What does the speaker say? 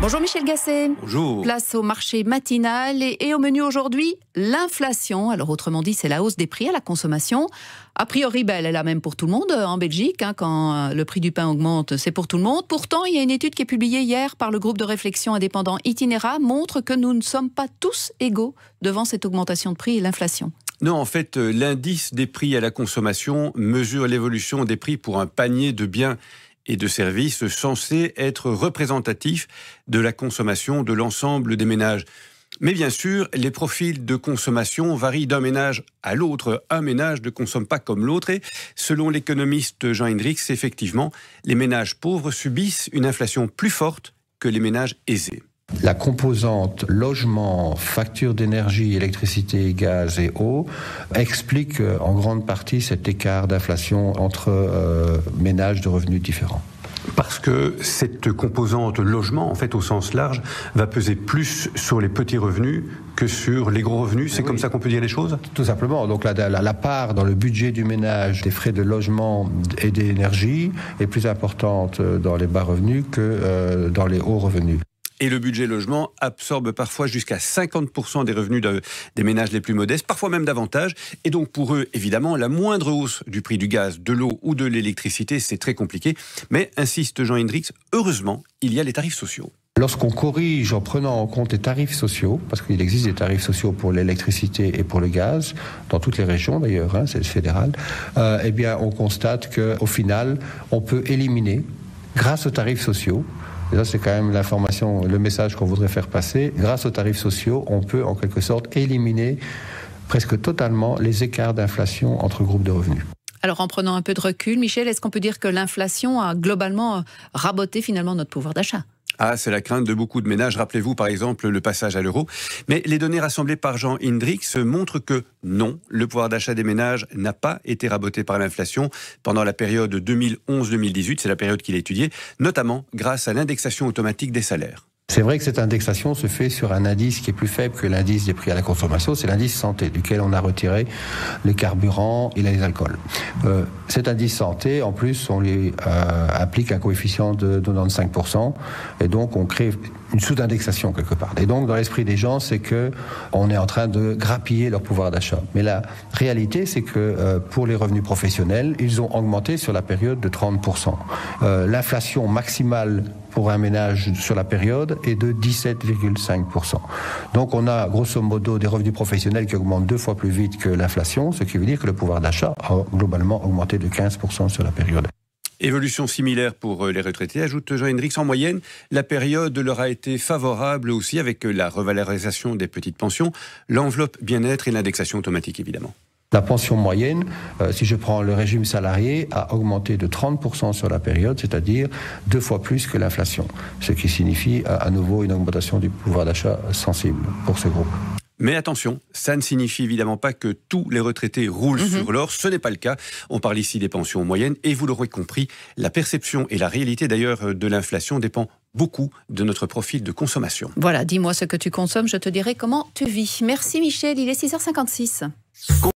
Bonjour Michel Gasset. Bonjour. Place au marché matinal et au menu aujourd'hui, l'inflation. Alors autrement dit, c'est la hausse des prix à la consommation. A priori, elle est la même pour tout le monde en Belgique. Quand le prix du pain augmente, c'est pour tout le monde. Pourtant, il y a une étude qui est publiée hier par le groupe de réflexion indépendant Itinera, montre que nous ne sommes pas tous égaux devant cette augmentation de prix et l'inflation. Non, en fait, l'indice des prix à la consommation mesure l'évolution des prix pour un panier de biens et de services censés être représentatifs de la consommation de l'ensemble des ménages. Mais bien sûr, les profils de consommation varient d'un ménage à l'autre. Un ménage ne consomme pas comme l'autre et, selon l'économiste Jean Hendrix, effectivement, les ménages pauvres subissent une inflation plus forte que les ménages aisés. La composante logement, facture d'énergie, électricité, gaz et eau explique en grande partie cet écart d'inflation entre ménages de revenus différents. Parce que cette composante logement, en fait, au sens large, va peser plus sur les petits revenus que sur les gros revenus. C'est comme ça qu'on peut dire les choses ? Tout simplement. Donc la part dans le budget du ménage des frais de logement et d'énergie est plus importante dans les bas revenus que dans les hauts revenus. Et le budget logement absorbe parfois jusqu'à 50% des revenus des ménages les plus modestes, parfois même davantage. Et donc pour eux, évidemment, la moindre hausse du prix du gaz, de l'eau ou de l'électricité, c'est très compliqué. Mais, insiste Jean Hendrix, heureusement, il y a les tarifs sociaux. Lorsqu'on corrige en prenant en compte les tarifs sociaux, parce qu'il existe des tarifs sociaux pour l'électricité et pour le gaz, dans toutes les régions d'ailleurs, c'est fédéral, eh bien on constate qu'au final, on peut éliminer, grâce aux tarifs sociaux, et ça, c'est quand même l'information, le message qu'on voudrait faire passer. Grâce aux tarifs sociaux, on peut en quelque sorte éliminer presque totalement les écarts d'inflation entre groupes de revenus. Alors en prenant un peu de recul, Michel, est-ce qu'on peut dire que l'inflation a globalement raboté finalement notre pouvoir d'achat ? Ah, c'est la crainte de beaucoup de ménages. Rappelez-vous par exemple le passage à l'euro. Mais les données rassemblées par Jean Hendrix montrent que non, le pouvoir d'achat des ménages n'a pas été raboté par l'inflation pendant la période 2011-2018, c'est la période qu'il a étudiée, notamment grâce à l'indexation automatique des salaires. C'est vrai que cette indexation se fait sur un indice qui est plus faible que l'indice des prix à la consommation, c'est l'indice santé, duquel on a retiré les carburants et les alcools. Cet indice santé, en plus, on lui applique un coefficient de 95%, et donc on crée une sous-indexation quelque part. Et donc, dans l'esprit des gens, c'est que on est en train de grappiller leur pouvoir d'achat. Mais la réalité, c'est que pour les revenus professionnels, ils ont augmenté sur la période de 30%. L'inflation maximale pour un ménage sur la période est de 17,5%. Donc on a grosso modo des revenus professionnels qui augmentent 2 fois plus vite que l'inflation, ce qui veut dire que le pouvoir d'achat a globalement augmenté de 15% sur la période. Évolution similaire pour les retraités, ajoute Jean Hendrix. En moyenne, la période leur a été favorable aussi avec la revalorisation des petites pensions, l'enveloppe bien-être et l'indexation automatique évidemment. La pension moyenne, si je prends le régime salarié, a augmenté de 30% sur la période, c'est-à-dire 2 fois plus que l'inflation, ce qui signifie à nouveau une augmentation du pouvoir d'achat sensible pour ce groupe. Mais attention, ça ne signifie évidemment pas que tous les retraités roulent sur l'or, ce n'est pas le cas. On parle ici des pensions moyennes et vous l'aurez compris, la perception et la réalité d'ailleurs de l'inflation dépend beaucoup de notre profil de consommation. Voilà, dis-moi ce que tu consommes, je te dirai comment tu vis. Merci Michel, il est 6h56.